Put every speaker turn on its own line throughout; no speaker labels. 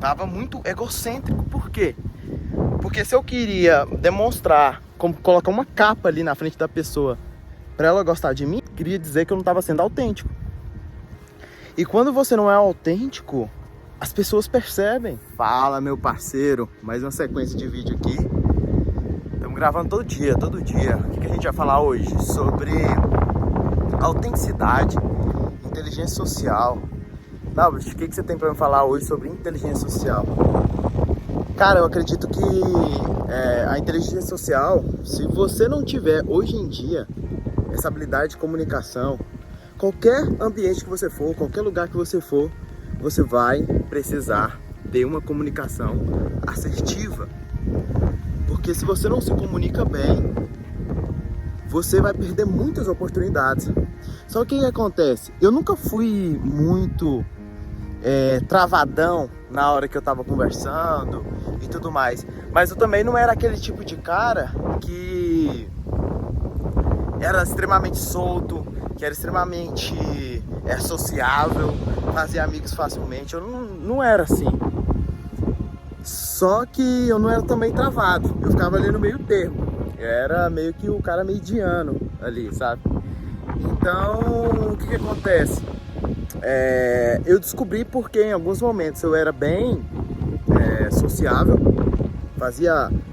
tava muito egocêntrico. Por quê? Porque se eu queria demonstrar, como colocar uma capa ali na frente da pessoa pra ela gostar de mim, queria dizer que eu não tava sendo autêntico. E quando você não é autêntico, as pessoas percebem. Fala, meu parceiro, mais uma sequência de vídeo aqui. Estamos gravando todo dia. O que a gente vai falar hoje? Sobre autenticidade, inteligência social. Dalbert, o que você tem pra me falar hoje sobre inteligência social? Cara, eu acredito que a inteligência social, se você não tiver hoje em dia essa habilidade de comunicação, qualquer ambiente que você for, qualquer lugar que você for, você vai precisar ter uma comunicação assertiva. Porque se você não se comunica bem, você vai perder muitas oportunidades. Só que o que acontece? Eu nunca fui muito travadão na hora que eu tava conversando e tudo mais. Mas eu também não era aquele tipo de cara que era extremamente solto, que era extremamente sociável, fazia amigos facilmente. Eu não era assim. Só que eu não era também travado. Eu ficava ali no meio termo. Eu era meio que o cara mediano ali, sabe? Então, o que acontece? Eu descobri porque em alguns momentos eu era bem sociável,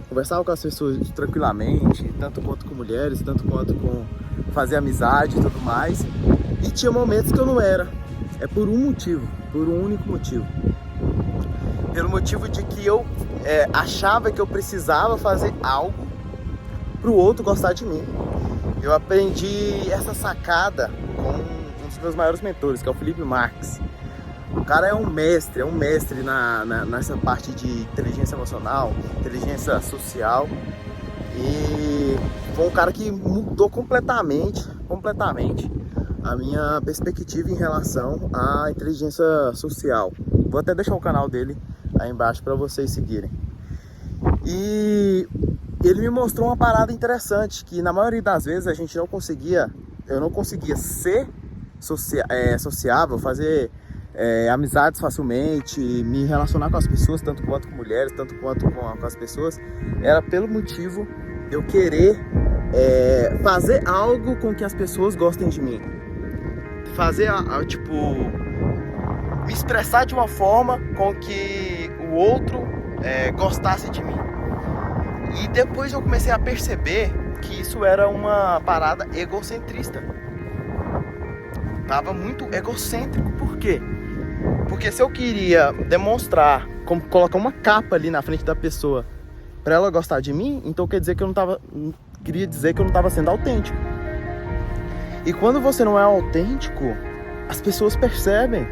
conversava com as pessoas tranquilamente, tanto quanto com mulheres, tanto quanto com fazer amizade e tudo mais. E tinha momentos que eu não era. Por um motivo, por um único motivo. Pelo motivo de que eu achava que eu precisava fazer algo para o outro gostar de mim. Eu aprendi essa sacada com um dos meus maiores mentores, que é o Felipe Marques. O cara é um mestre nessa parte de inteligência emocional, inteligência social. E foi um cara que mudou completamente a minha perspectiva em relação à inteligência social. Vou até deixar o canal dele aí embaixo para vocês seguirem. E ele me mostrou uma parada interessante, que na maioria das vezes eu não conseguia ser sociável, fazer amizades facilmente, me relacionar com as pessoas, tanto quanto com mulheres, tanto quanto com as pessoas, era pelo motivo de eu querer fazer algo com que as pessoas gostem de mim. Fazer, me expressar de uma forma com que o outro gostasse de mim. E depois eu comecei a perceber que isso era uma parada egocentrista. Tava muito egocêntrico. Por quê? Porque se eu queria demonstrar, como colocar uma capa ali na frente da pessoa pra ela gostar de mim, então queria dizer que eu não tava sendo autêntico. E quando você não é autêntico, as pessoas percebem.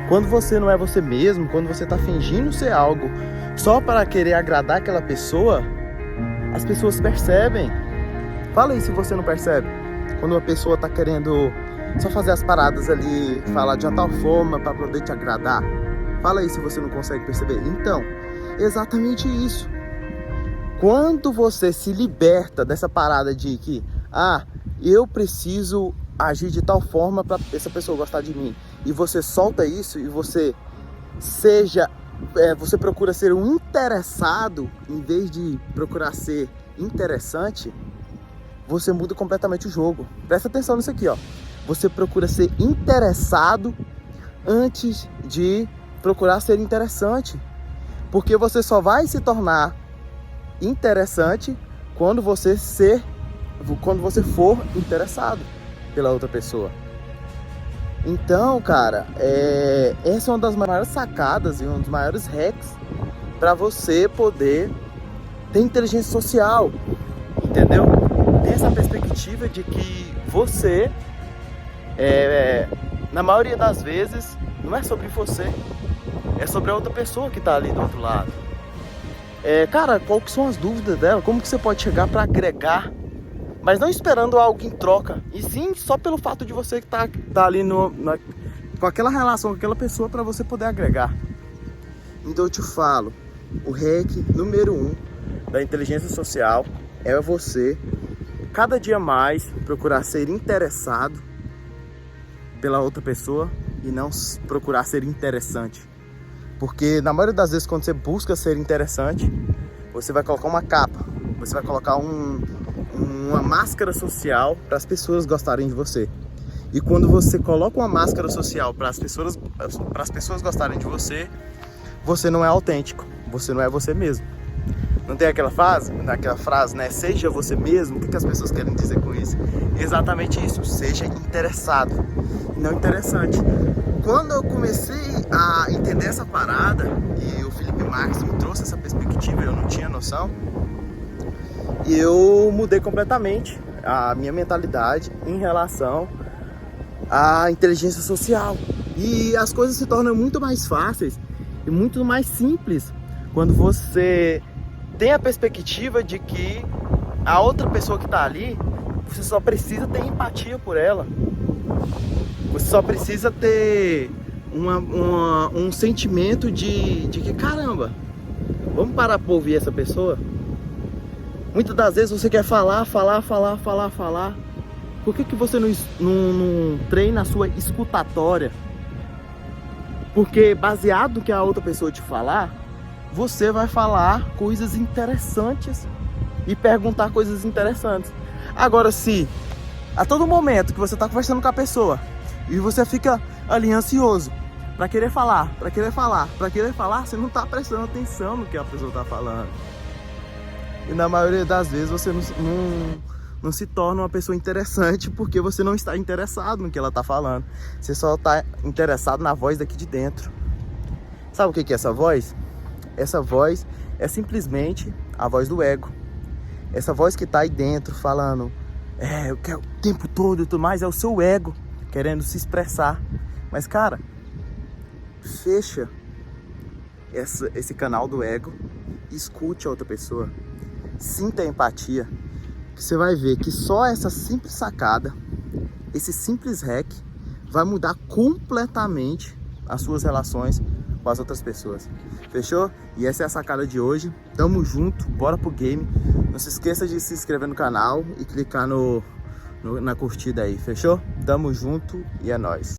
Quando você não é você mesmo, quando você tá fingindo ser algo só para querer agradar aquela pessoa, as pessoas percebem. Fala aí se você não percebe. Quando uma pessoa tá querendo só fazer as paradas ali, falar de uma tal forma para poder te agradar. Fala aí se você não consegue perceber. Então, exatamente isso. Quando você se liberta dessa parada de que eu preciso agir de tal forma para essa pessoa gostar de mim, e você solta isso e você você procura ser um interessado em vez de procurar ser interessante, você muda completamente o jogo. Presta atenção nisso aqui, ó. Você procura ser interessado antes de procurar ser interessante, porque você só vai se tornar interessante quando você for interessado pela outra pessoa. Então, cara, essa é uma das maiores sacadas e um dos maiores hacks para você poder ter inteligência social, entendeu? Ter essa perspectiva de que você, na maioria das vezes, não é sobre você, é sobre a outra pessoa que tá ali do outro lado. Cara, qual que são as dúvidas dela? Como que você pode chegar para agregar, mas não esperando algo em troca, e sim só pelo fato de você tá ali com aquela relação com aquela pessoa, para você poder agregar. Então eu te falo, o hack número 1 da inteligência social é você cada dia mais procurar ser interessado pela outra pessoa e não procurar ser interessante. Porque na maioria das vezes, quando você busca ser interessante, você vai colocar uma capa, você vai colocar uma máscara social para as pessoas gostarem de você. E quando você coloca uma máscara social para as pessoas gostarem de você, você não é autêntico, você não é você mesmo. Não tem aquela frase, né? Seja você mesmo. O que as pessoas querem dizer com isso? Exatamente isso, seja interessado, não interessante. Quando eu comecei a entender essa parada, e o Felipe Marques me trouxe essa perspectiva, eu não tinha noção, e eu mudei completamente a minha mentalidade em relação à inteligência social. E as coisas se tornam muito mais fáceis e muito mais simples quando você tem a perspectiva de que a outra pessoa que está ali, você só precisa ter empatia por ela. Você só precisa ter um sentimento de que, caramba, vamos parar para ouvir essa pessoa? Muitas das vezes você quer falar. Por que você não treina a sua escutatória? Porque baseado no que a outra pessoa te falar, você vai falar coisas interessantes e perguntar coisas interessantes. Agora, se a todo momento que você está conversando com a pessoa e você fica ali ansioso para querer falar, você não está prestando atenção no que a pessoa está falando. E na maioria das vezes você não se torna uma pessoa interessante porque você não está interessado no que ela está falando. Você só está interessado na voz daqui de dentro. Sabe o que é essa voz? Essa voz é simplesmente a voz do ego. Essa voz que está aí dentro falando, eu quero o tempo todo e tudo mais, é o seu ego querendo se expressar. Mas, cara, fecha esse canal do ego e escute a outra pessoa. Sinta a empatia, que você vai ver que só essa simples sacada, esse simples hack, vai mudar completamente as suas relações com as outras pessoas. Fechou? E essa é a sacada de hoje. Tamo junto, bora pro game. Não se esqueça de se inscrever no canal e clicar na curtida aí, fechou? Tamo junto e é nóis.